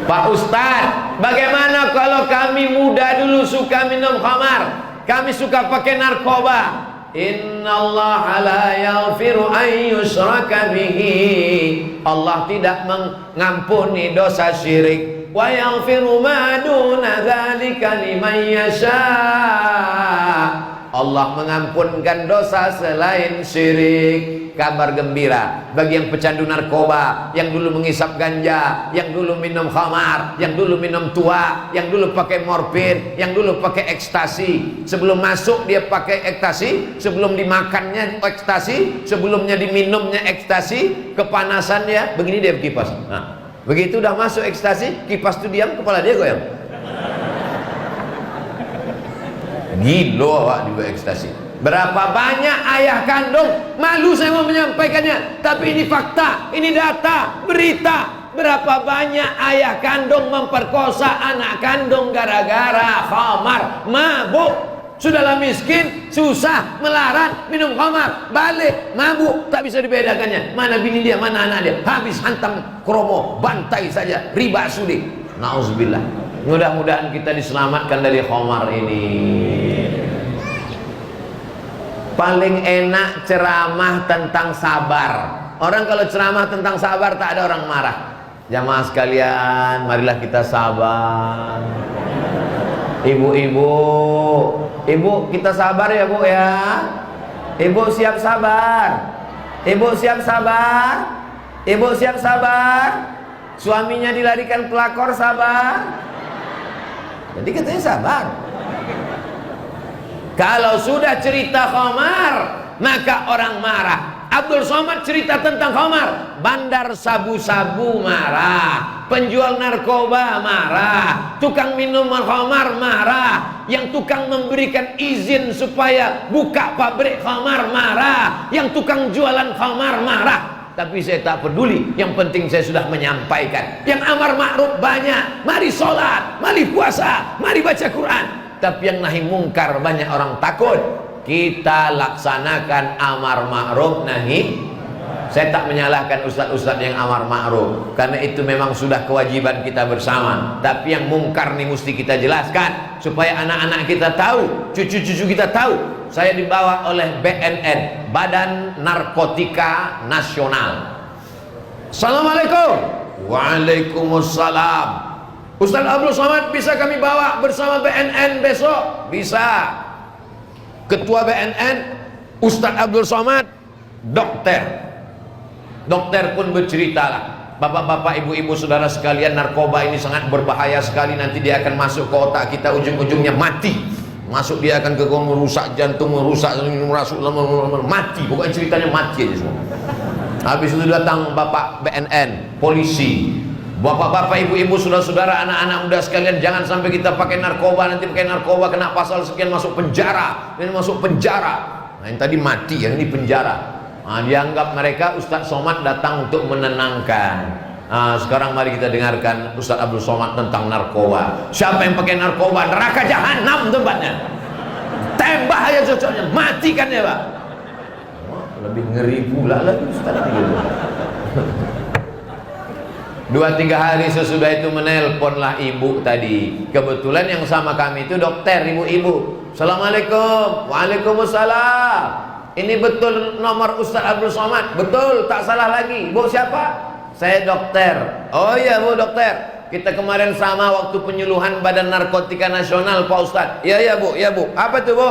Pak Ustadz, bagaimana kalau kami muda dulu suka minum khamar, kami suka pakai narkoba? Innallaha la yaghfiru an yushraka bihi. Allah tidak mengampuni dosa syirik. Wa yaghfiru ma duna dzalika liman yasha. Allah mengampunkan dosa selain syirik. Kabar gembira bagi yang pecandu narkoba, yang dulu mengisap ganja, yang dulu minum khamar, yang dulu minum tua, yang dulu pakai morfin, yang dulu pakai ekstasi. Sebelum masuk dia pakai ekstasi, sebelum dimakannya ekstasi, sebelumnya diminumnya ekstasi, kepanasannya begini dia kipas. Nah, begitu udah masuk ekstasi, kipas itu diam, kepala dia goyang. Gilo awak di ekstasi. Berapa banyak ayah kandung, malu saya mau menyampaikannya, tapi ini fakta, ini data, berita. Berapa banyak ayah kandung memperkosa anak kandung gara-gara khamar, mabuk. Sudahlah miskin, susah, melarat, minum khamar, balik, mabuk, tak bisa dibedakannya. Mana bini dia, mana anak dia, habis hantam kromo, bantai saja, riba sudi. Nauzubillah. Mudah-mudahan kita diselamatkan dari khamar ini. Paling enak ceramah tentang sabar. Orang kalau ceramah tentang sabar tak ada orang marah. Jamaah sekalian, marilah kita sabar. Ibu-ibu, ibu kita sabar ya bu ya. Ibu siap sabar. Ibu siap sabar. Ibu siap sabar. Suaminya dilarikan pelakor, sabar. Jadi katanya sabar. Kalau sudah cerita khamar, maka orang marah. Abdul Somad cerita tentang khamar, bandar sabu-sabu marah, penjual narkoba marah, tukang minuman khamar marah, yang tukang memberikan izin supaya buka pabrik khamar marah, yang tukang jualan khamar marah. Tapi saya tak peduli, yang penting saya sudah menyampaikan. Yang amar ma'ruf banyak, mari sholat, mari puasa, mari baca Quran. Tapi yang nahi mungkar banyak orang takut. Kita laksanakan amar ma'ruf nahi. Saya tak menyalahkan ustaz-ustaz yang amar ma'ruf, karena itu memang sudah kewajiban kita bersama. Tapi yang mungkar nih mesti kita jelaskan, supaya anak-anak kita tahu, cucu-cucu kita tahu. Saya dibawa oleh BNN, Badan Narkotika Nasional. Assalamualaikum. Waalaikumsalam. Ustaz Abdul Somad bisa kami bawa bersama BNN besok? Bisa. Ketua BNN Ustaz Abdul Somad, dokter. Dokter pun bercerita lah, bapak-bapak, ibu-ibu, saudara sekalian, narkoba ini sangat berbahaya sekali. Nanti dia akan masuk ke otak kita, ujung-ujungnya mati. Masuk dia akan ke merusak jantung, merusak mati. Pokoknya ceritanya mati aja semua. Habis itu datang bapak BNN, polisi. Bapak-bapak, ibu-ibu, saudara-saudara, anak-anak muda sekalian, jangan sampai kita pakai narkoba. Nanti pakai narkoba kena pasal sekian, masuk penjara. Ini masuk penjara. Nah, yang tadi mati, yang ini penjara. Nah, dianggap mereka Ustaz Somad datang untuk menenangkan. Nah, sekarang mari kita dengarkan Ustaz Abdul Somad tentang narkoba. Siapa yang pakai narkoba, neraka jahanam tempatnya. Tembak aja cocoknya, matikan ya Pak. Oh, lebih ngeri pula lagi Ustaz gitu. 2-3 hari sesudah itu menelponlah ibu tadi. Kebetulan yang sama kami itu dokter, ibu-ibu. Assalamualaikum. Waalaikumsalam. Ini betul nomor Ustaz Abdul Somad? Betul, tak salah lagi. Bu siapa? Saya dokter. Oh iya bu dokter. Kita kemarin sama waktu penyuluhan Badan Narkotika Nasional Pak Ustaz. Iya ya bu, ya bu. Apa tuh bu?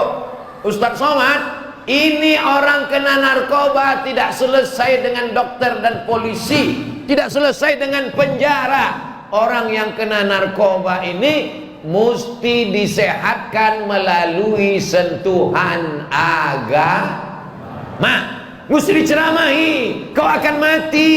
Ustaz Somad, ini orang kena narkoba tidak selesai dengan dokter dan polisi. Tidak selesai dengan penjara. Orang yang kena narkoba ini mesti disehatkan melalui sentuhan agama. Mesti diceramahi. Kau akan mati,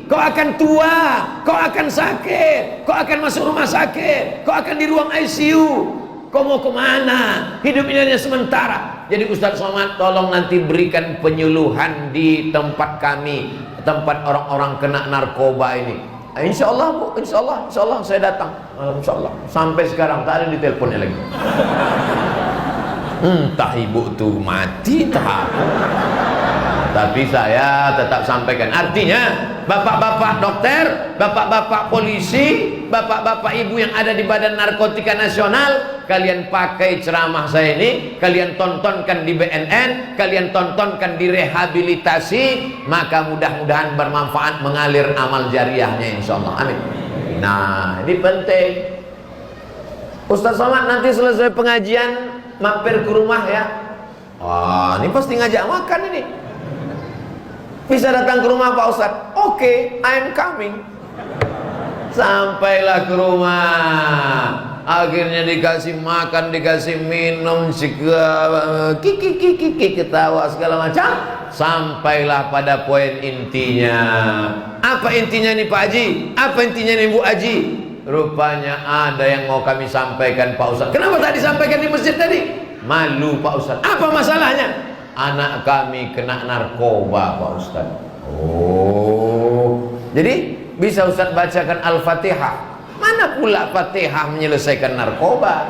kau akan tua, kau akan sakit, kau akan masuk rumah sakit, kau akan di ruang ICU. Kau mau kemana? Hidup ini hanya sementara. Jadi Ustaz Somad tolong nanti berikan penyuluhan di tempat kami, tempat orang-orang kena narkoba ini. Insya Allah bu, insya Allah saya datang. Insya Allah. Sampai sekarang tak ada di teleponnya lagi. Entah ibu tuh mati, entah apa. Tapi saya tetap sampaikan. Artinya, bapak-bapak dokter, bapak-bapak polisi, bapak-bapak ibu yang ada di Badan Narkotika Nasional, kalian pakai ceramah saya ini, kalian tontonkan di BNN, kalian tontonkan di rehabilitasi, maka mudah-mudahan bermanfaat, mengalir amal jariahnya insyaallah. Amin. Nah, ini penting. Ustaz Somad nanti selesai pengajian mampir ke rumah ya. Wah, ini pasti ngajak makan ini. Bisa datang ke rumah Pak Ustaz? Oke, I'm coming. Sampailah ke rumah, akhirnya dikasih makan, dikasih minum, kiki ketawa segala macam. Sampailah pada poin intinya. Apa intinya nih Pak Haji? Apa intinya nih Bu Haji? Rupanya ada yang mau kami sampaikan Pak Ustaz. Kenapa tak disampaikan di masjid tadi? Malu Pak Ustaz. Apa masalahnya? Anak kami kena narkoba Pak Ustaz. Oh, jadi bisa Ustaz bacakan Al-Fatihah? Mana pula Fatihah menyelesaikan narkoba?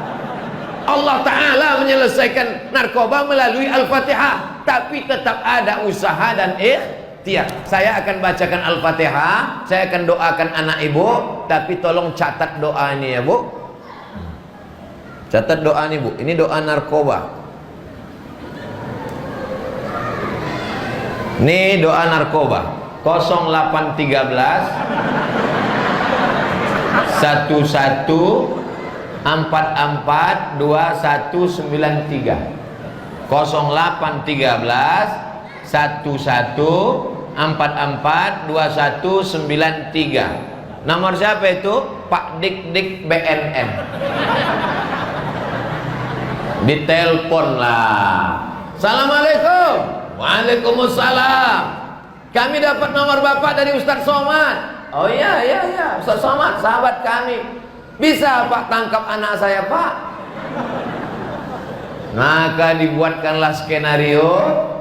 Allah Ta'ala menyelesaikan narkoba melalui Al-Fatihah. Tapi tetap ada usaha dan ikhtiar. Saya akan bacakan Al-Fatihah, saya akan doakan anak ibu. Tapi tolong catat doa ini ya Bu. Catat doa ini Bu. Ini doa narkoba. Ini doa narkoba 0813 11 44 2193 0813 11 44 2193. Nomor siapa itu? Pak Dik BNN. Ditelepon lah. Assalamualaikum. Waalaikumsalam. Kami dapat nomor Bapak dari Ustaz Somad. Oh iya, Ustaz Somad, sahabat kami. Bisa Pak tangkap anak saya Pak? Maka dibuatkanlah skenario,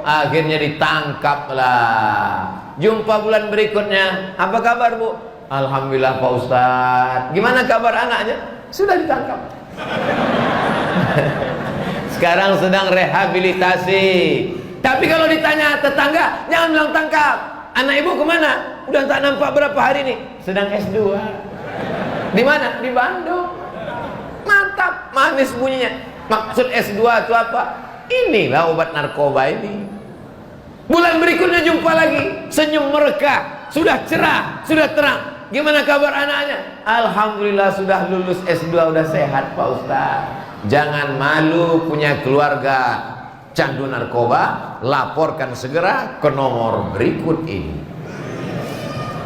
akhirnya ditangkaplah. Jumpa bulan berikutnya. Apa kabar Bu? Alhamdulillah Pak Ustaz. Gimana kabar anaknya? Sudah ditangkap. Sekarang sedang rehabilitasi. Tapi kalau ditanya tetangga, jangan bilang tangkap. Anak ibu kemana? Udah tak nampak berapa hari ini. Sedang S2. Di mana? Di Bandung. Mantap, manis bunyinya. Maksud S2 itu apa? Inilah obat narkoba ini. Bulan berikutnya jumpa lagi, senyum mereka, sudah cerah, sudah terang. Gimana kabar anaknya? Alhamdulillah sudah lulus S2, udah sehat Pak Ustaz. Jangan malu punya keluarga candu narkoba, laporkan segera ke nomor berikut ini.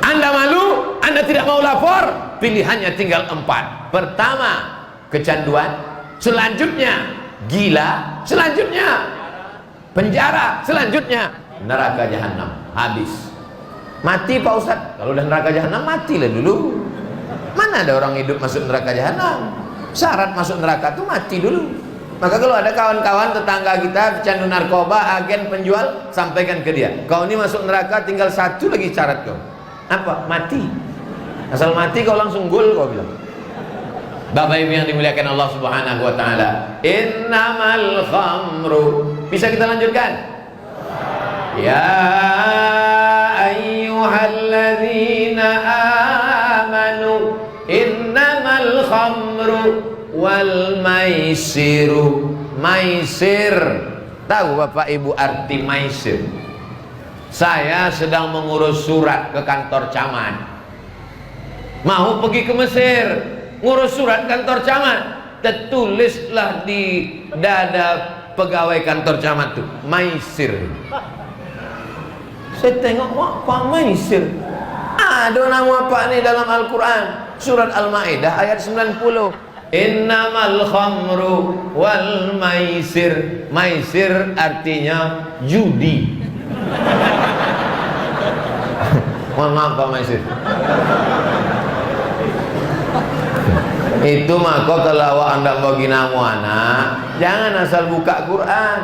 Anda malu, Anda tidak mau lapor, pilihannya tinggal 4. Pertama, kecanduan. Selanjutnya, gila. Selanjutnya, penjara. Selanjutnya, neraka jahanam. Habis. Mati Pak Ustaz. Kalau udah neraka jahanam, matilah dulu. Mana ada orang hidup masuk neraka jahanam? Syarat masuk neraka itu mati dulu. Maka kalau ada kawan-kawan tetangga kita pecandu narkoba, agen penjual, sampaikan ke dia, kau ini masuk neraka tinggal satu lagi syarat kau. Apa? Mati. Asal mati kau langsung gol kau bilang. Bapak Ibu yang dimuliakan Allah Subhanahu wa taala. Innamal khamru. Bisa kita lanjutkan? Ya ayyuhalladzina amanu innamal khamru wal maisiru. Maisir, tahu Bapak Ibu arti maisir? Saya sedang mengurus surat ke kantor camat, mau pergi ke Mesir, ngurus surat kantor camat. Tertulislah di dada pegawai kantor camat tuh maisir. Saya tengok, kok maisir? Ada nama Pak ini dalam Al-Quran, surat Al-Ma'idah ayat 90. Innamal khamru wal maisir. Maisir artinya judi. Mohon maaf Pak Maisir. Itu maka kalau Anda bagi nama anak, jangan asal buka Quran.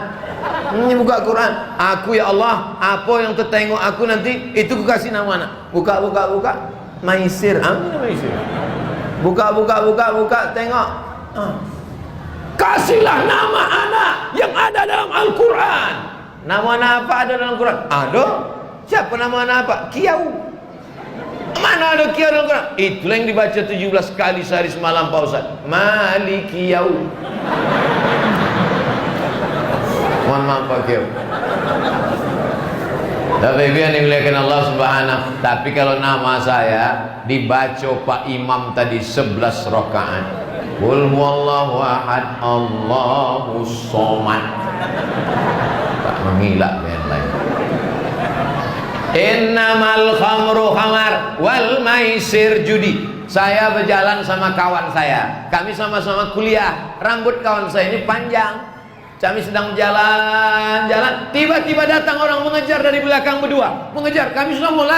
Ini buka Quran. Aku ya Allah, apa yang tertengok aku nanti itu ku kasih nama anak. Buka. Maisir. Ambil maisir. Buka, tengok. Kasihlah nama anak yang ada dalam Al-Quran. Nama anak apa ada dalam Quran? Ada. Siapa nama anak apa? Kiau. Mana ada Kiau dalam Quran? Itulah yang dibaca 17 kali sehari semalam Pak Ustaz. Malikiyau. Mohon maaf Pak Kiau. Tapi yang dimuliakan Allah Subhanahu. Tapi kalau nama saya dibaca Pak Imam tadi 11 rakaat. Qul huwallahu ahad, Allahus somad. Tak menghilak yang lain. Innamal khamru khamar wal maisir judi. Saya berjalan sama kawan saya. Kami sama-sama kuliah. Rambut kawan saya ini panjang. Kami sedang jalan-jalan, tiba-tiba datang orang mengejar dari belakang berdua, mengejar. Kami sudah mau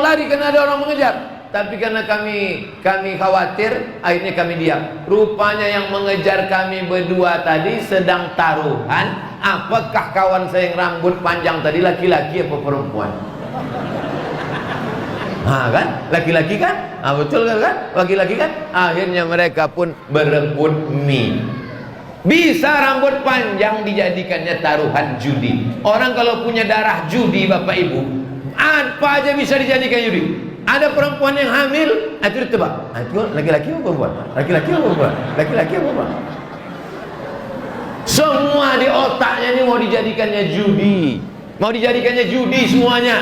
lari karena ada orang mengejar. Tapi karena kami khawatir, akhirnya kami diam. Rupanya yang mengejar kami berdua tadi sedang taruhan. Apakah kawan saya yang rambut panjang tadi laki-laki apa perempuan? Kan? Laki-laki kan? Betul kan? Laki-laki kan? Akhirnya mereka pun berebut mie. Bisa rambut panjang dijadikannya taruhan judi. Orang kalau punya darah judi Bapak Ibu, apa aja bisa dijadikan judi. Ada perempuan yang hamil, itu ditebak. Itu laki-laki apa perempuan? Laki-laki apa perempuan? Laki-laki apa perempuan? Semua di otaknya ini mau dijadikannya judi. Mau dijadikannya judi semuanya.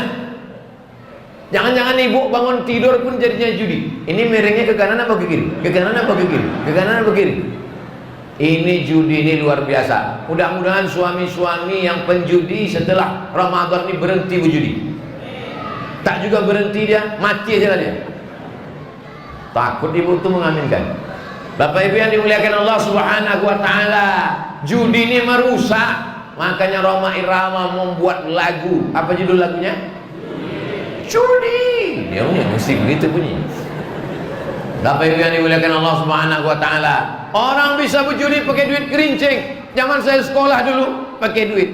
Jangan-jangan ibu bangun tidur pun jadinya judi. Ini miringnya ke kanan apa ke kiri? Ke kanan apa ke kiri? Ke kanan apa ke kiri? Ini judi ini luar biasa. Mudah-mudahan suami-suami yang penjudi setelah Ramadan ini berhenti berjudi. Tak juga berhenti dia, mati aja dia. Takut ibu itu mengaminkan. Bapak Ibu yang dimuliakan Allah Subhanahu wa taala, judi ini merusak. Makanya Roma Irama membuat lagu. Apa judul lagunya? Judi. Dia punya musik begitu bunyi. Bapak Ibu yang dimuliakan Allah Subhanahu wa taala, orang bisa berjudi pakai duit gerincing. Zaman saya sekolah dulu pakai duit.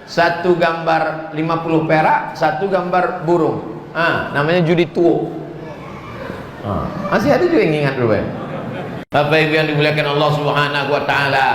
Satu gambar 50 perak, satu gambar burung. Namanya judi tuo. Masih ada juga yang ingat dulu ya. Bapak Ibu yang dimuliakan Allah Subhanahu wa taala,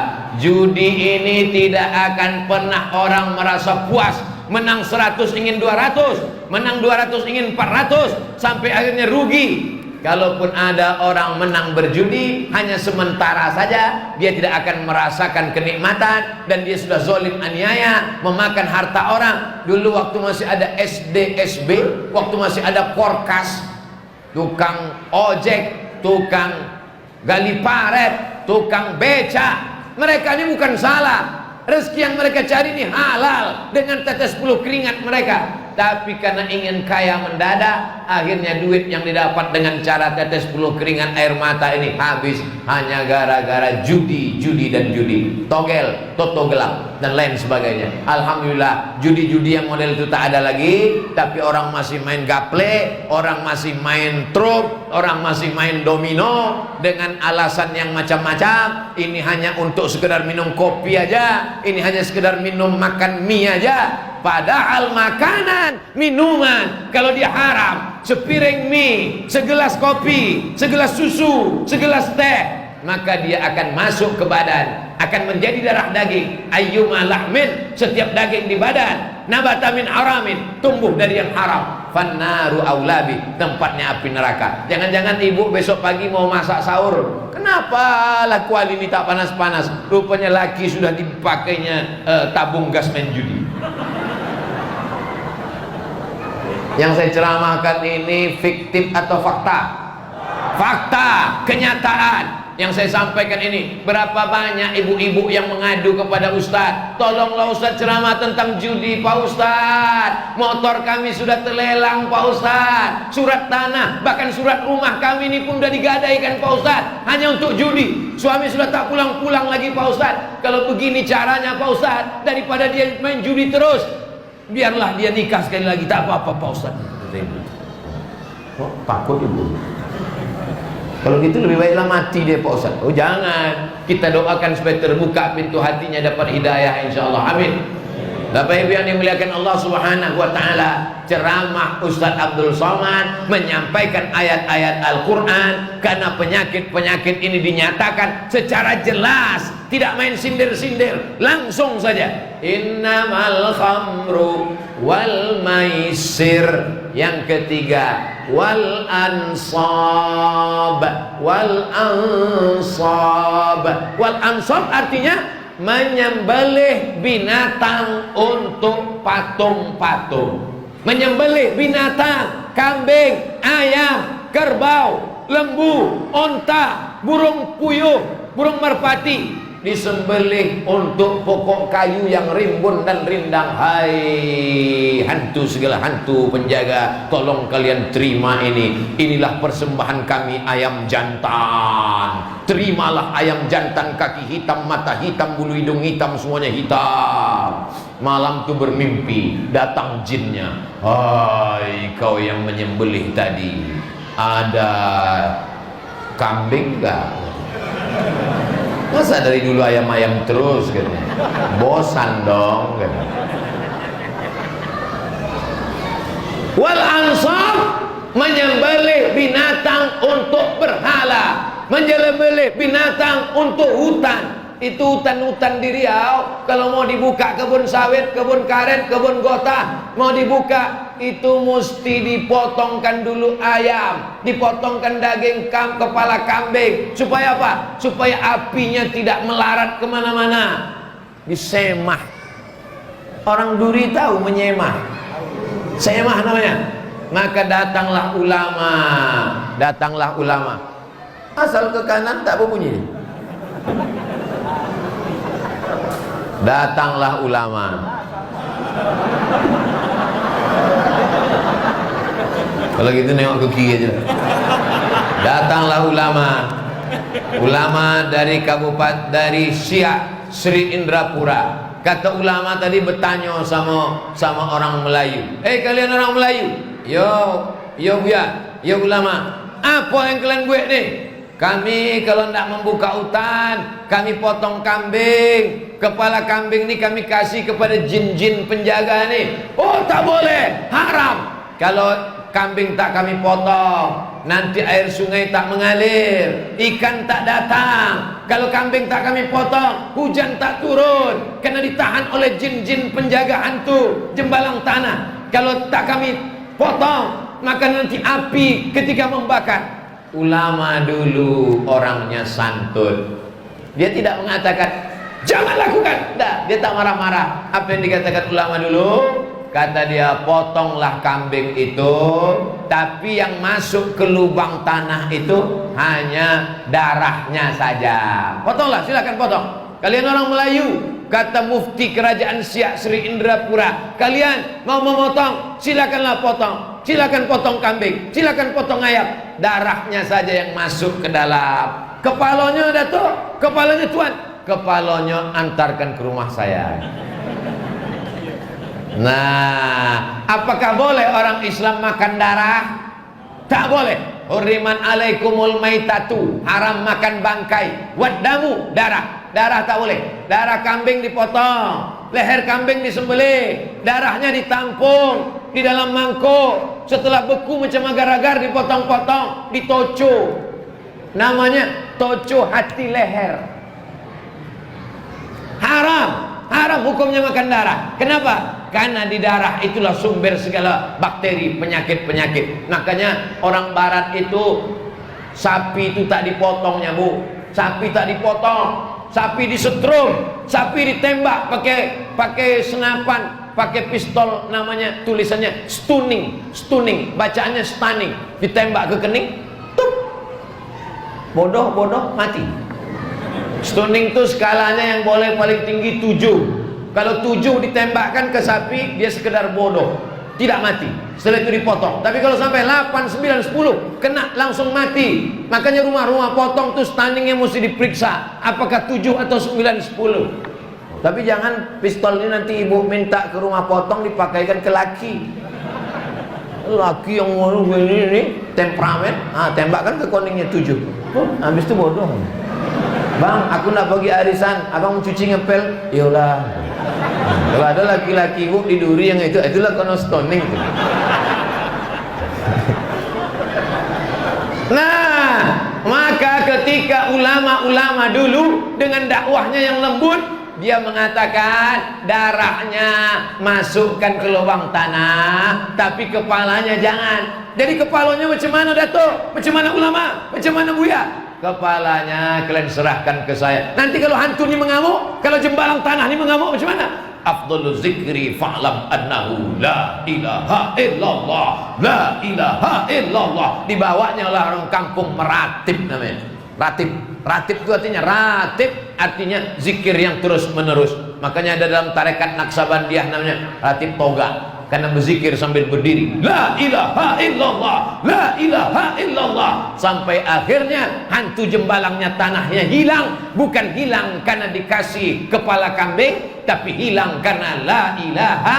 judi ini tidak akan pernah orang merasa puas. Menang 100 ingin 200, menang 200 ingin 400, sampai akhirnya rugi. Kalaupun ada orang menang berjudi, hanya sementara saja, dia tidak akan merasakan kenikmatan, dan dia sudah zalim aniaya, memakan harta orang. Dulu waktu masih ada SD, SB, waktu masih ada Porkas, tukang ojek, tukang gali paret, tukang beca, mereka ini bukan salah. Rezeki yang mereka cari ini halal dengan tetes puluh keringat mereka. Tapi karena ingin kaya mendadak, akhirnya duit yang didapat dengan cara tetes puluh keringat air mata ini habis hanya gara-gara judi dan judi, togel, toto gelap dan lain sebagainya. Alhamdulillah judi-judi yang model itu tak ada lagi, tapi orang masih main gaple, orang masih main truk, orang masih main domino dengan alasan yang macam-macam. Ini hanya untuk sekedar minum kopi aja, ini hanya sekedar minum makan mie aja. Padahal makanan, minuman, kalau dia haram, sepiring mie, segelas kopi, segelas susu, segelas teh, maka dia akan masuk ke badan, akan menjadi darah daging. Ayyuma lahmin, setiap daging di badan, nabata min haramin, tumbuh dari yang haram. Fannaru aulabi, tempatnya api neraka. Jangan-jangan ibu besok pagi mau masak sahur, kenapa laku ini tak panas-panas? Rupanya laki sudah dipakainya tabung gas main judi. Yang saya ceramahkan ini fiktif atau fakta? Fakta, kenyataan. Yang saya sampaikan ini, berapa banyak ibu-ibu yang mengadu kepada Ustadz, tolonglah Ustadz ceramah tentang judi Pak Ustadz, motor kami sudah terlelang Pak Ustadz, surat tanah, bahkan surat rumah kami ini pun sudah digadaikan Pak Ustadz, hanya untuk judi. Suami sudah tak pulang-pulang lagi Pak Ustadz. Kalau begini caranya Pak Ustadz, daripada dia main judi terus, biarlah dia nikah sekali lagi, tak apa-apa Pak Ustadz. Oh, takut ibu. Kalau gitu lebih baiklah mati dia Pak Ustadz. Oh jangan, kita doakan supaya terbuka pintu hatinya, dapat hidayah insyaallah. Amin. Bapak Ibu yang dimuliakan Allah Subhanahu wa taala, ceramah Ustaz Abdul Somad menyampaikan ayat-ayat Al-Qur'an karena penyakit-penyakit ini dinyatakan secara jelas, tidak main sindir-sindir, langsung saja. Innamal khamru wal maisir. Yang ketiga, wal ansab. Wal ansab. Wal ansab artinya menyembelih binatang untuk patung-patung. Menyembelih binatang, kambing, ayam, kerbau, lembu, onta, burung puyuh, burung merpati, disembelih untuk pokok kayu yang rimbun dan rindang. Hai hantu, segala hantu penjaga, tolong kalian terima ini. Inilah persembahan kami, ayam jantan. Terimalah ayam jantan, kaki hitam, mata hitam, bulu hidung hitam, semuanya hitam. Malam tu bermimpi, datang jinnya. Hai kau yang menyembelih tadi, ada kambing enggak? Masa dari dulu ayam-ayam terus katanya? Bosan dong katanya. Wal ansab, menyembelih binatang untuk berhala, menyembelih binatang untuk hutan. Itu hutan-hutan di Riau, kalau mau dibuka kebun sawit, kebun karet, kebun gota, mau dibuka, itu mesti dipotongkan dulu ayam, dipotongkan daging kepala kambing. Supaya apa? Supaya apinya tidak melarat kemana-mana. Disemah. Orang Duri tahu menyemah? Semah namanya. Maka datanglah ulama. Datanglah ulama. Asal ke kanan tak berbunyi. Datanglah ulama. Kalau gitu nengok ke kiri aja. Datanglah ulama. Ulama dari kabupaten, dari Siak, Sri Indrapura. Kata ulama tadi bertanya sama orang Melayu. Kalian orang Melayu? Yo buya, yo ulama. Apa yang kalian buat nih? Kami kalau tidak membuka hutan, kami potong kambing. Kepala kambing ini kami kasih kepada jin-jin penjaga nih. Oh tak boleh, haram. Kalau kambing tak kami potong, nanti air sungai tak mengalir, ikan tak datang. Kalau kambing tak kami potong, hujan tak turun, karena ditahan oleh jin-jin penjaga hantu jembalang tanah. Kalau tak kami potong, maka nanti api ketika membakar. Ulama dulu orangnya santun. Dia tidak mengatakan jangan lakukan. Tidak, dia tak marah-marah. Apa yang dikatakan ulama dulu? Kata dia, potonglah kambing itu, tapi yang masuk ke lubang tanah itu hanya darahnya saja. Potonglah, silakan potong. Kalian orang Melayu, kata mufti kerajaan Siak Sri Indrapura, kalian mau memotong, silakanlah potong. Silakan potong kambing, silakan potong ayam, darahnya saja yang masuk ke dalam. Kepalanya Datuk, kepalanya Tuan, kepalanya antarkan ke rumah saya. Nah, apakah boleh orang Islam makan darah? Tak boleh. Hurriman alaikumul maitatu, haram makan bangkai. Waddamu, darah. Darah tak boleh. Darah kambing dipotong, leher kambing disembelih, darahnya ditampung di dalam mangkuk. Setelah beku macam agar-agar dipotong-potong, ditoco. Namanya toco hati leher. Haram hukumnya makan darah. Kenapa? Karena di darah itulah sumber segala bakteri, penyakit-penyakit. Makanya orang barat itu, sapi itu tak dipotongnya bu. Sapi tak dipotong, sapi disetrum, sapi ditembak pakai senapan, pakai pistol, namanya tulisannya stunning, bacaannya stunning, ditembak ke kening, tup, bodoh mati. Stunning itu skalanya yang boleh paling tinggi 7. Kalau 7 ditembakkan ke sapi, dia sekedar bodoh, tidak mati. Setelah itu dipotong. Tapi kalau sampai 8, 9, 10 kena langsung mati. Makanya rumah-rumah potong tuh stunningnya mesti diperiksa, apakah 7 atau 9, 10. Tapi jangan pistol ini nanti ibu minta ke rumah potong dipakaikan ke laki. Laki yang ini temperamen, tembakkan ke koningnya 7. Habis itu bodoh. Bang, aku nak pergi arisan, abang mencuci ngepel. Yolah. Kalau ada laki-laki bu tiduri yang itulah konostoning. Nah, maka ketika ulama-ulama dulu dengan dakwahnya yang lembut, dia mengatakan darahnya masukkan ke lubang tanah, tapi kepalanya jangan. Jadi kepalanya macam mana Dato? Macam mana ulama? Macam mana Buya? Kepalanya kalian serahkan ke saya. Nanti kalau hantu ini mengamuk, kalau jembalang tanah ini mengamuk, macam mana? Afdhalu zikri fa'lam annahu la ilaha illallah, la ilaha illallah. Dibawanya oleh orang kampung meratib namanya. Ratib itu artinya zikir yang terus menerus. Makanya ada dalam tarekat Naksabandiyah namanya ratib toga, karena berzikir sambil berdiri, la ilaha illallah, la ilaha illallah, sampai akhirnya hantu jembalangnya tanahnya hilang. Bukan hilang karena dikasih kepala kambing, tapi hilang karena la ilaha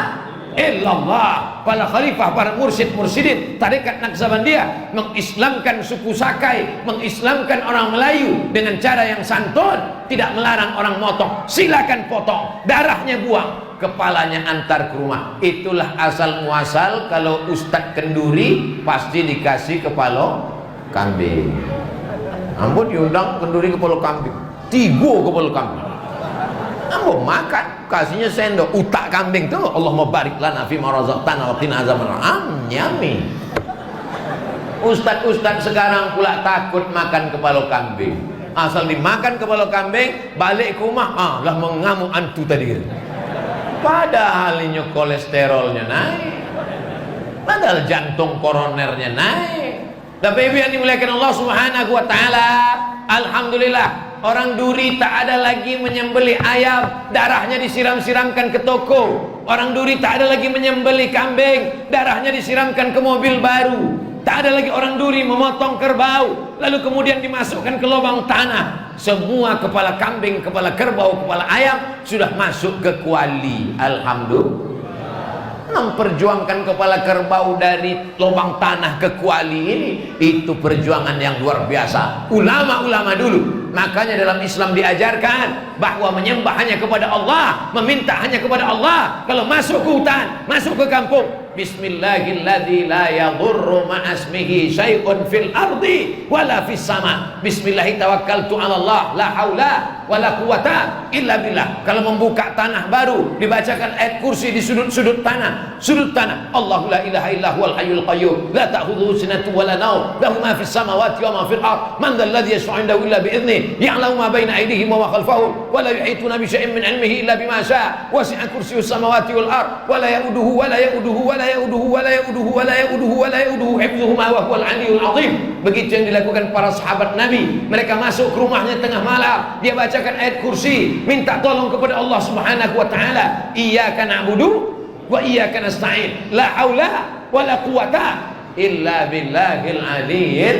illallah. Para khalifah, para mursyid-mursyidin tarekat Naksabandiyah mengislamkan suku Sakai, mengislamkan orang Melayu dengan cara yang santun, tidak melarang orang motong. Silakan potong, darahnya buang, kepalanya antar ke rumah. Itulah asal muasal kalau Ustadz kenduri pasti dikasih kepala kambing. Ampun diundang kenduri kepala kambing, 3 kepala kambing. Ampun makan, kasihnya sendok utak kambing tuh. Allahumma barik lana fi ma razaqtana wa qina azabannar. Nyami. Ustadz sekarang pula takut makan kepala kambing. Asal dimakan kepala kambing, balik ke rumah, lah mengamuk antu tadi. Padahal ini kolesterolnya naik, padahal jantung koronernya naik. Bapak Ibu yang dimuliakan Allah Subhanahu wa taala, alhamdulillah orang duri tak ada lagi menyembelih ayam, darahnya disiram-siramkan ke toko. Orang duri tak ada lagi menyembelih kambing, darahnya disiramkan ke mobil baru. Tak ada lagi orang duri memotong kerbau lalu kemudian dimasukkan ke lubang tanah. Semua kepala kambing, kepala kerbau, kepala ayam sudah masuk ke kuali. Alhamdulillah. Memperjuangkan kepala kerbau dari lubang tanah ke kuali ini, itu perjuangan yang luar biasa ulama-ulama dulu. Makanya dalam Islam diajarkan bahwa menyembah hanya kepada Allah, meminta hanya kepada Allah. Kalau masuk ke hutan, masuk ke kampung, bismillahilladzi la yadurru ma'asmihi syai'un fil ardi wala fis sama. Bismillahi tawakkaltu 'ala Allah, la haula wala quwata illa billah. Kalau membuka tanah baru, dibacakan ayat kursi di sudut-sudut tanah. Sudut tanah, Allahu la ilaha illa huwal hayyul qayyum, la ta'khudhuhu sinatun wala nawm, lahu ma fis samawati wa ma fil ard, man dzal ladzi yashfa'u 'indahu illa bi idzni, ya'lamu ma baina aydihim wa ma khalfahum, wa la yuhituna bi syai'in min 'ilmihi illa bima syaa, wasi'a kursiyyus samawati wal ard, wa la ya'uduhu wa la ya'uduhu wa la ya'uduhu wa la ya'uduhu wa la ya'uduhu wa la ya'uduhu hifdzuhuma wa huwal 'aliyyul 'azim. Begitu yang dilakukan para sahabat Nabi. Mereka masuk ke rumahnya tengah malam, dia bacakan ayat kursi, minta tolong kepada Allah Subhanahu wa taala. Iyyaka na'budu wa iyyaka nasta'in, la haula wa la quwata illa billahil 'aliyyil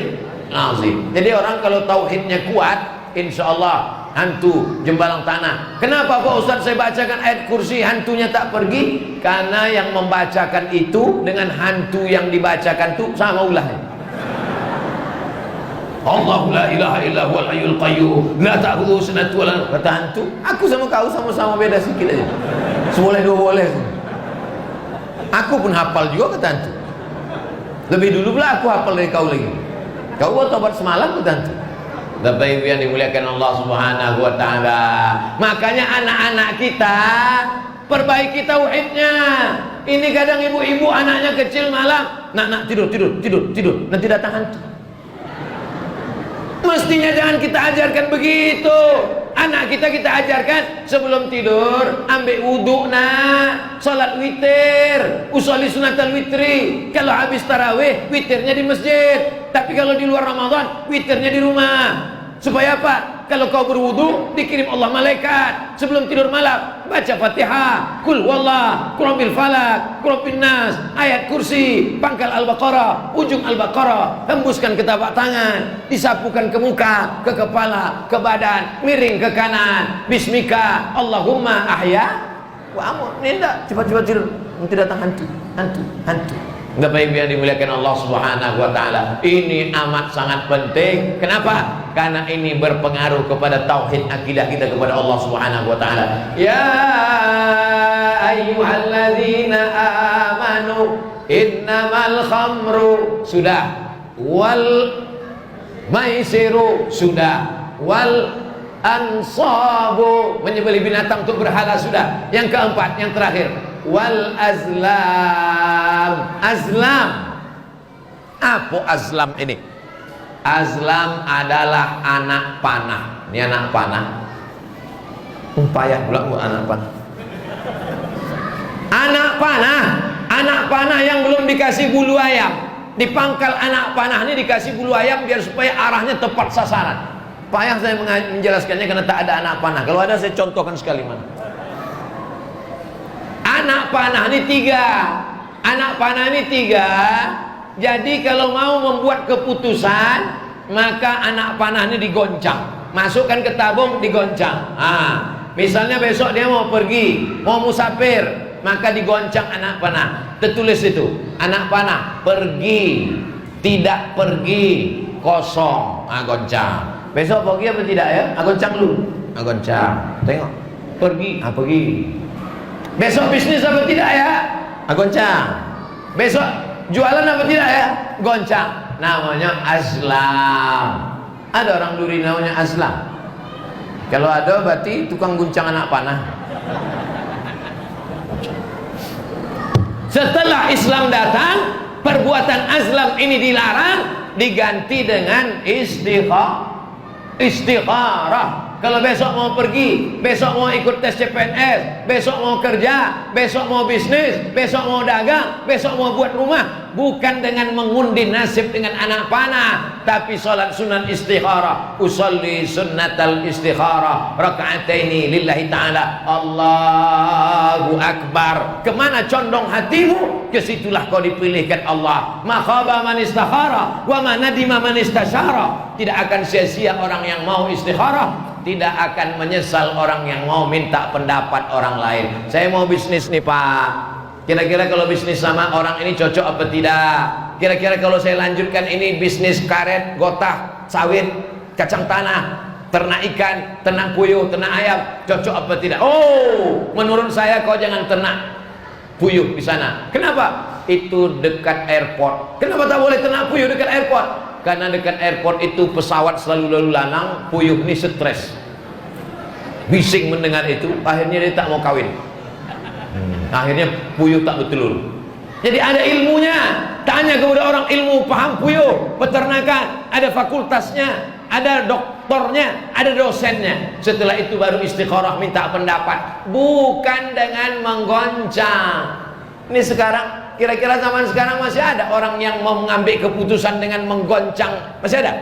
'azim. Jadi orang kalau tauhidnya kuat, insyaallah hantu jembalang tanah. Kenapa Pak Ustaz saya bacakan ayat kursi hantunya tak pergi? Karena yang membacakan itu dengan hantu yang dibacakan itu sama ulahnya. Allahu la ilaha illa huwal hayyul qayyum, la ta'khudhuhu sinatun wa la nawm. Kata hantu, aku sama kau sama-sama beda sikit aja. Seboleh dua boleh. Aku pun hafal juga kata hantu. Lebih dulu pula aku hafal dari kau lagi. Kau buat tobat semalam kata hantu. Bapak Ibu yang dimuliakan Allah Subhanahu wa taala. Makanya anak-anak kita perbaiki tauhidnya. Ini kadang ibu-ibu anaknya kecil malam, nak tidur, nanti datang hantu. Mestinya jangan kita ajarkan begitu. Anak kita ajarkan sebelum tidur ambil wudhu, salat witir, usolli sunatal witri. Kalau habis tarawih witirnya di masjid, tapi kalau di luar Ramadan witirnya di rumah. Supaya apa? Kalau kau berwudu dikirim Allah malaikat sebelum tidur malam, baca Fatihah, Qul huwallah, Qul rabbil falaq, Qul rabbin nas, ayat kursi, pangkal Al-Baqarah, ujung Al-Baqarah, hembuskan ke tapak tangan, disapukan ke muka, ke kepala, ke badan, miring ke kanan. Bismika Allahumma ahya wa amut. Nindak cepat-cepat tidur, nanti datang hantu. Bapak Ibu yang dimuliakan Allah Subhanahu wa taala, ini amat sangat penting. Kenapa? karena ini berpengaruh kepada tauhid akidah kita kepada Allah Subhanahu wa taala. Ya ayyuhalladzina amanu innamal khamru sudah, wal maisiru sudah, wal ansabu menyembelih binatang untuk berhala sudah. Yang keempat, yang terakhir, wal azlam. Azlam, apa azlam ini? Azlam adalah anak panah. Ini anak panah. Payah pula buat anak panah. Anak panah, anak panah yang belum dikasih bulu ayam. Dipangkal anak panah ini dikasih bulu ayam biar supaya arahnya tepat sasaran. Payah saya menjelaskannya karena tak ada anak panah. Kalau ada saya contohkan sekali mana. Anak panah ini tiga. Anak panah ini tiga. Jadi kalau mau membuat keputusan, maka anak panah ini digoncang. Masukkan ke tabung, digoncang. Misalnya besok dia mau pergi, mau musafir, maka digoncang anak panah. Tertulis itu, anak panah pergi, tidak pergi, kosong. Goncang. Besok pergi apa tidak ya? Goncang dulu. Goncang. Tengok. Pergi. Pergi. Besok bisnis apa tidak ya? Goncang. Besok jualan apa tidak ya? Goncang. Namanya azlam. Ada orang duri namanya azlam. Kalau ada berarti tukang guncang anak panah. Setelah Islam datang, perbuatan azlam ini dilarang, diganti dengan istikharah. Kalau besok mau pergi, besok mau ikut tes CPNS, besok mau kerja, besok mau bisnis, besok mau dagang, besok mau buat rumah, bukan dengan mengundi nasib dengan anak panah, tapi salat sunat istikharah. Usolli sunnatal istikharah raka'ataini lillahi ta'ala. Allahu akbar. Kemana condong hatimu, kesitulah kau dipilihkan Allah. Ma khaba man istakhara wa ma nadima man istasyara. Tidak akan sia-sia orang yang mau istikharah, tidak akan menyesal orang yang mau minta pendapat orang lain. Saya mau bisnis nih Pak, kira-kira kalau bisnis sama orang ini cocok apa tidak? Kira-kira kalau saya lanjutkan ini bisnis karet, gotah, sawit, kacang tanah, ternak ikan, ternak puyuh, ternak ayam, cocok apa tidak? Oh, menurut saya kau jangan ternak puyuh di sana. Kenapa? Itu dekat airport. Kenapa tak boleh ternak puyuh dekat airport? Karena dekat airport itu pesawat selalu lalu lalang, puyuh ini stres, bising mendengar itu, akhirnya dia tak mau kawin. Akhirnya puyuh tak bertelur. Jadi ada ilmunya. Tanya kepada orang ilmu paham puyuh, peternakan, ada fakultasnya, ada doktornya, ada dosennya. Setelah itu baru istikharah, minta pendapat, bukan dengan menggoncang. Ini sekarang, kira-kira zaman sekarang masih ada orang yang mau mengambil keputusan dengan menggoncang? Masih ada?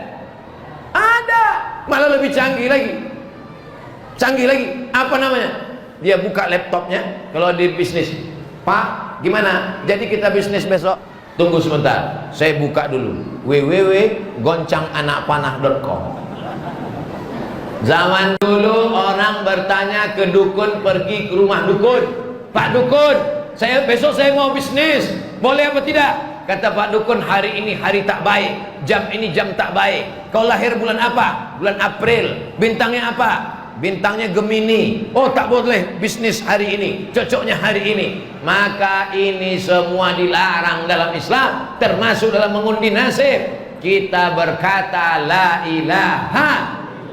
Ada. Malah lebih canggih lagi. Canggih lagi. Apa namanya? Dia buka laptopnya. Kalau di bisnis, Pak, gimana? Jadi kita bisnis besok? Tunggu sebentar, saya buka dulu www.goncanganakpanah.com. Zaman dulu orang bertanya ke dukun, pergi ke rumah dukun. Pak dukun, besok saya mau bisnis, boleh apa tidak? Kata Pak dukun, hari ini hari tak baik, jam ini jam tak baik. Kau lahir bulan apa? Bulan April. Bintangnya apa? Bintangnya Gemini. Oh, tak boleh bisnis hari ini, cocoknya hari ini. Maka ini semua dilarang dalam Islam, termasuk dalam mengundi nasib. Kita berkata la ilaha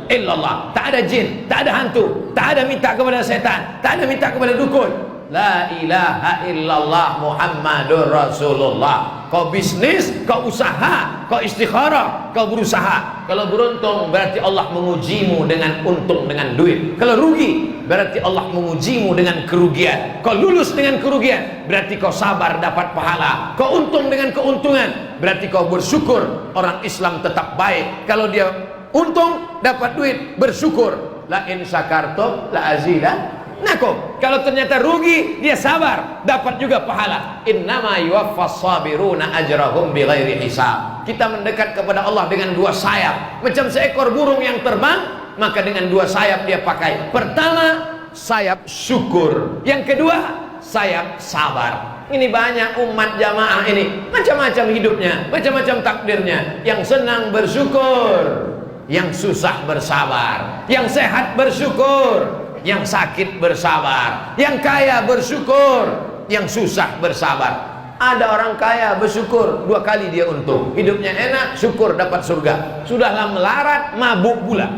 illallah. Tak ada jin, tak ada hantu, tak ada minta kepada setan, tak ada minta kepada dukun. La ilaha illallah Muhammadur Rasulullah. Kau bisnis, kau usaha, kau istikharah, kau berusaha. Kalau beruntung berarti Allah mengujimu dengan untung, dengan duit. Kalau rugi berarti Allah mengujimu dengan kerugian. Kau lulus dengan kerugian berarti kau sabar dapat pahala. Kau untung dengan keuntungan berarti kau bersyukur. Orang Islam tetap baik. Kalau dia untung dapat duit, bersyukur. La in syakartum la azidannakum. Kalau ternyata rugi, dia sabar, dapat juga pahala. Innama yuwaffas sabiruna ajrahum bighairi hisab. Kita mendekat kepada Allah dengan dua sayap, macam seekor burung yang terbang. Maka dengan dua sayap dia pakai. Pertama, sayap syukur. Yang kedua, sayap sabar. Ini banyak umat jamaah ini, macam-macam hidupnya, macam-macam takdirnya. Yang senang bersyukur, yang susah bersabar, yang sehat bersyukur, yang sakit bersabar, yang kaya bersyukur, yang susah bersabar. Ada orang kaya bersyukur 2 kali dia untung, hidupnya enak, syukur dapat surga. Sudahlah melarat, mabuk pula.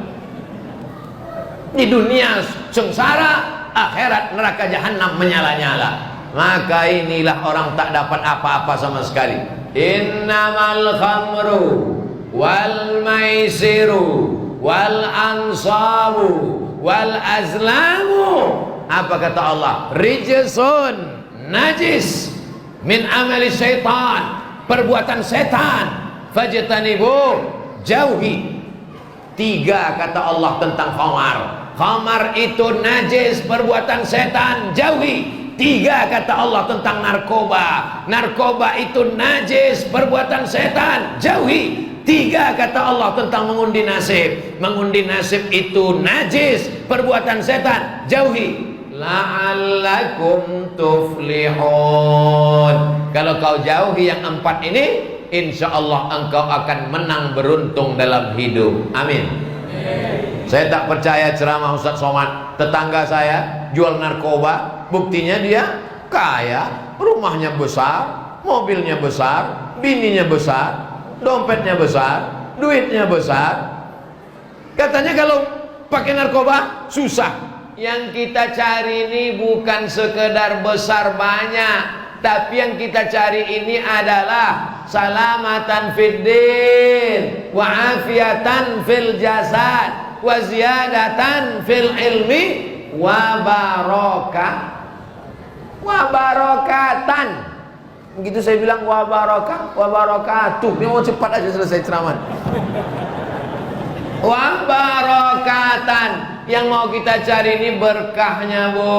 Di dunia sengsara, akhirat neraka jahanam menyala-nyala. Maka inilah orang tak dapat apa-apa sama sekali. Innamal khamru wal maisiru wal ansabu wal azlamu. Apa kata Allah? Rijsun, najis, min amali syaitan, perbuatan setan. Fajtanibu, jauhi. 3 kata Allah tentang khamar. Khamar itu najis, perbuatan setan, jauhi. 3 kata Allah tentang narkoba. Narkoba itu najis, perbuatan setan, jauhi. 3 kata Allah tentang mengundi nasib. Mengundi nasib itu najis, perbuatan setan, jauhi. La'allakum tuflihun. Kalau kau jauhi yang 4 ini, insya Allah engkau akan menang beruntung dalam hidup. Amin. Saya tak percaya ceramah Ustaz Somad. Tetangga saya jual narkoba, buktinya dia kaya, rumahnya besar, mobilnya besar, bininya besar, dompetnya besar, duitnya besar. Katanya kalau pakai narkoba susah. Yang kita cari ini bukan sekedar besar banyak, tapi yang kita cari ini adalah salamatan fid din wa afiatan fil jasad wa ziyadatan fil ilmi wa barakatan. Begitu saya bilang wa barakatuh, dia mau cepat aja selesai ceramah. Wa barakatan. Yang mau kita cari ini berkahnya, Bu.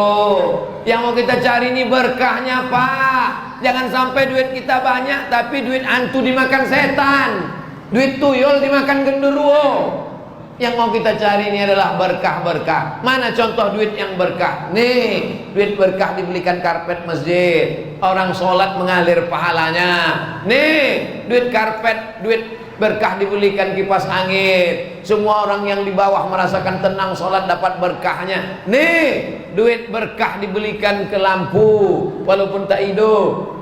Yang mau kita cari ini berkahnya, Pak. Jangan sampai duit kita banyak tapi duit hantu dimakan setan, duit tuyul dimakan genderuwo. Yang mau kita cari ini adalah berkah-berkah. Mana contoh duit yang berkah? Nih, duit berkah dibelikan karpet masjid, orang sholat mengalir pahalanya. Nih, duit karpet, duit berkah dibelikan kipas angin, semua orang yang di bawah merasakan tenang sholat dapat berkahnya. Nih, duit berkah dibelikan ke lampu, walaupun tak hidup,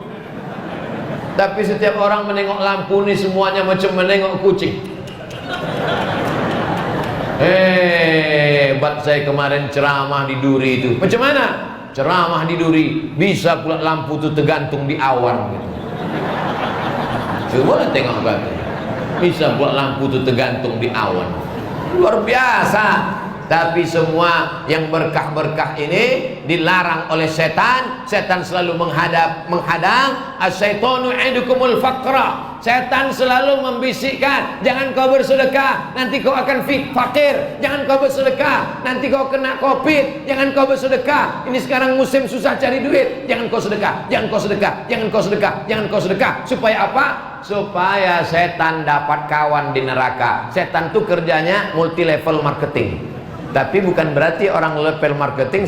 tapi setiap orang menengok lampu nih semuanya macam menengok kucing. Hebat saya kemarin ceramah di Duri itu. Macam mana? Ceramah di Duri bisa pula lampu itu tergantung di awan gitu. Coba tengok batu. Bisa buat lampu itu tergantung di awan. Luar biasa. Tapi semua yang berkah-berkah ini dilarang oleh setan. Setan selalu menghadang. As-syaitanu idukumul faqra. Setan selalu membisikkan, jangan kau bersedekah, nanti kau akan fakir. Jangan kau bersedekah, nanti kau kena covid. Jangan kau bersedekah, ini sekarang musim susah cari duit. Jangan kau sedekah, jangan kau sedekah, jangan kau sedekah, jangan kau sedekah. Supaya apa? Supaya setan dapat kawan di neraka. Setan tuh kerjanya multi level marketing. Tapi bukan berarti orang level marketing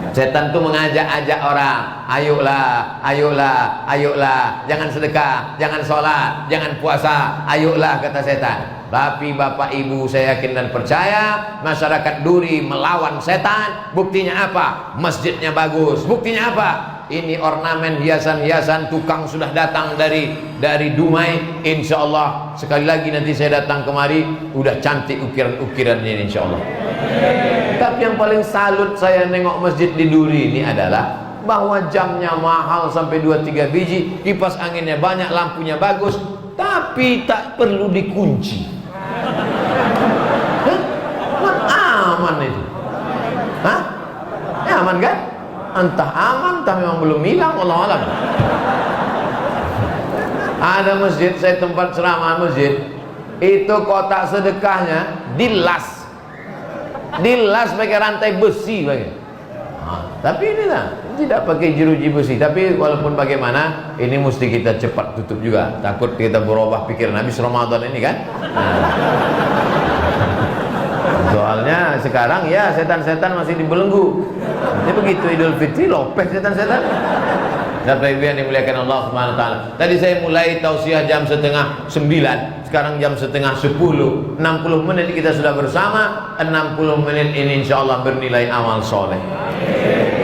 setan tuh mengajak-ajak orang, ayolah, ayolah, ayolah, jangan sedekah, jangan sholat, jangan puasa, ayolah kata setan. Tapi Bapak Ibu saya yakin dan percaya masyarakat Duri melawan setan. Buktinya apa? Masjidnya bagus. Buktinya apa? Ini ornamen hiasan-hiasan, tukang sudah datang dari Dumai. Insya Allah sekali lagi nanti saya datang kemari, udah cantik ukiran-ukiran ini insya Allah. Tapi yang paling salut saya nengok masjid di Duri ini adalah bahwa jamnya mahal sampai 2-3 biji, kipas anginnya banyak, lampunya bagus, tapi tak perlu dikunci. Aman itu. Hah? Ya, aman kan? Entah aman, entah memang belum hilang, wallahu alam. Ada masjid, saya tempat ceramah masjid, itu kotak sedekahnya dilas pakai rantai besi pakai. Tapi ini lah tidak pakai jeruji besi. Tapi walaupun bagaimana, ini mesti kita cepat tutup juga. Takut kita berubah pikiran habis Ramadan ini kan. Soalnya sekarang ya setan-setan masih dibelenggu. Ini begitu Idul Fitri lopek setan-setan. Bapak Ibu yang dimuliakan Allah Subhanahu wa taala. Tadi saya mulai tausiah jam 8:30, sekarang jam 9:30. 60 menit kita sudah bersama. 60 menit ini insyaallah bernilai amal soleh.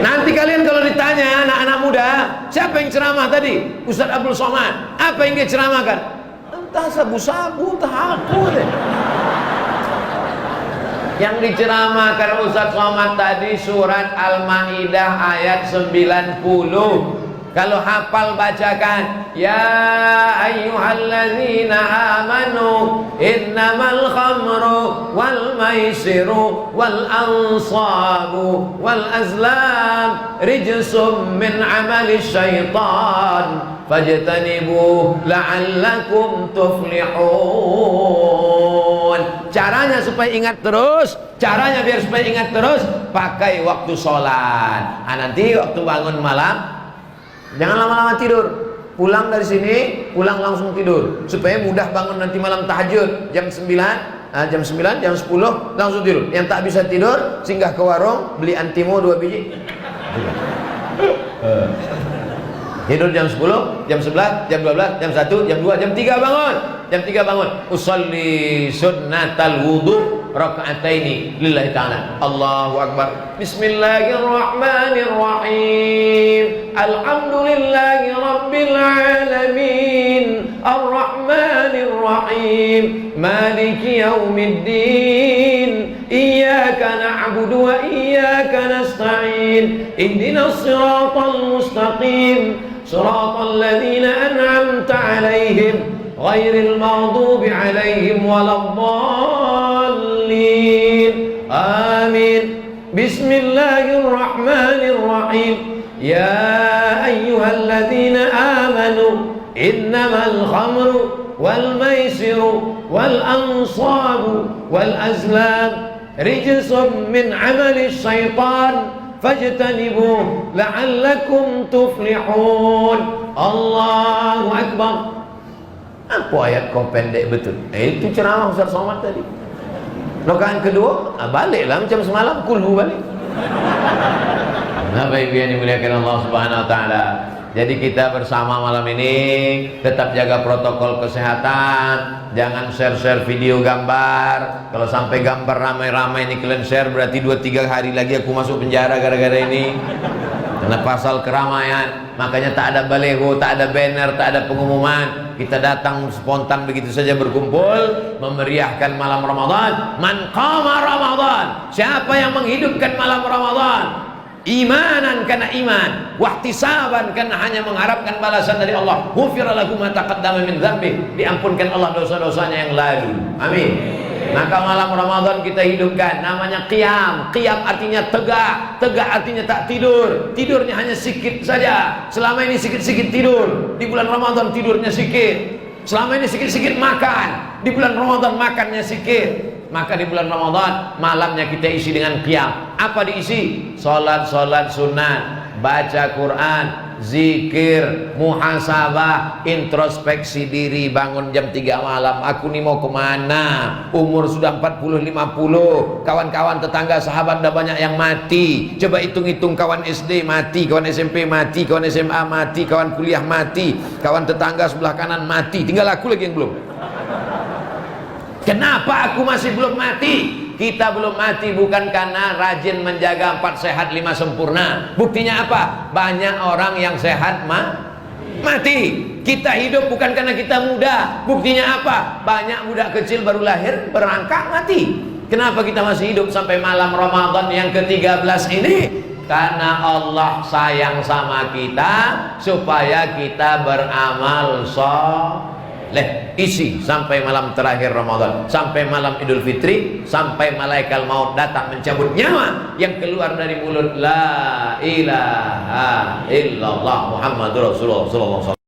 Nanti kalian kalau ditanya anak-anak muda, siapa yang ceramah tadi? Ustaz Abdul Somad. Apa yang dia ceramahkan? Entah sabu-sabu, entah aku deh. Yang diceramahkan Ustaz Somad tadi surat Al-Maidah ayat 90. Kalau hafal bacakan, ya ayyuhalladzina amanu innamal khamru wal maisiru wal ansabu wal azlam rijsum min amali syaitan fajtanibu la'allakum tuflihun. Caranya supaya ingat terus, caranya biar supaya ingat terus, pakai waktu sholat. Nanti waktu bangun malam jangan lama-lama tidur. Pulang dari sini, pulang langsung tidur supaya mudah bangun nanti malam tahajud jam 9, jam 10 langsung tidur. Yang tak bisa tidur, singgah ke warung, beli antimo 2 biji. Tidur jam 10, jam 11, jam 12, jam 1, jam 2, jam 3 bangun. Jam 3 bangun. Usolli sunnatal wudu raka'ataini lillahi ta'ala. Allahu akbar. Bismillahirrahmanirrahim. Alhamdulillahi rabbil alamin. Arrahmanir rahim. Maliki yaumiddin. Iyyaka na'budu wa iyyaka nasta'in. Ihdinas siratal mustaqim. Siratal ladzina an'amta 'alaihim ghairil maghdubi 'alaihim waladdallin. Amin. Bismillahirrahmanirrahim. Ya ayyuhalladzina amanu innamal khamru wal maisiru wal ansabu wal azlam rijsum min 'amali syaitan fajtanibuh la'allakum tuflihun. Allahu akbar. Apa ayat kau pendek betul? Itu ceramah Ustaz Somad tadi. Rakaat kedua, baliklah macam semalam, kulhu balik. Nah, baik yang dimuliakan Allah Subhanahu wa taala. Jadi kita bersama malam ini tetap jaga protokol kesehatan. Jangan share-share video gambar. Kalau sampai gambar ramai-ramai ini kalian share, berarti 2-3 hari lagi aku masuk penjara gara-gara ini. Karena pasal keramaian. Makanya tak ada baleho, tak ada banner, tak ada pengumuman. Kita datang spontan begitu saja berkumpul memeriahkan malam Ramadan. Man qama Ramadan. Siapa yang menghidupkan malam Ramadan? Imanan karena iman, wahtisaban karena hanya mengharapkan balasan dari Allah. Ghufira lahu ma taqaddama min dzambi, diampunkan Allah dosa-dosanya yang lalu. Amin. Maka malam Ramadan kita hidupkan, namanya qiyam. Qiyam artinya tegak, tegak artinya tak tidur. Tidurnya hanya sedikit saja. Selama ini sedikit-sedikit tidur. Di bulan Ramadan tidurnya sedikit. Selama ini sedikit-sedikit makan. Di bulan Ramadan makannya sedikit. Maka di bulan Ramadan malamnya kita isi dengan qiyam. Apa diisi? Salat-salat sunat, baca Quran, zikir, muhasabah, introspeksi diri. Bangun jam 3 malam, aku nih mau kemana? Umur sudah 40-50. Kawan-kawan tetangga sahabat udah banyak yang mati. Coba hitung-hitung, kawan SD mati, kawan SMP mati, kawan SMA mati, kawan kuliah mati, kawan tetangga sebelah kanan mati. Tinggal aku lagi yang belum. Kenapa aku masih belum mati? Kita belum mati bukan karena rajin menjaga 4 sehat 5 sempurna. Buktinya apa? Banyak orang yang sehat mati. Kita hidup bukan karena kita muda. Buktinya apa? Banyak budak kecil baru lahir berangkat mati. Kenapa kita masih hidup sampai malam Ramadan yang ke-13 ini? Karena Allah sayang sama kita supaya kita beramal soleh. Isi sampai malam terakhir Ramadan, sampai malam Idul Fitri, sampai malaikat maut datang mencabut nyawa yang keluar dari mulut la ilaha illallah Muhammadur Rasulullah sallallahu alaihi wasallam.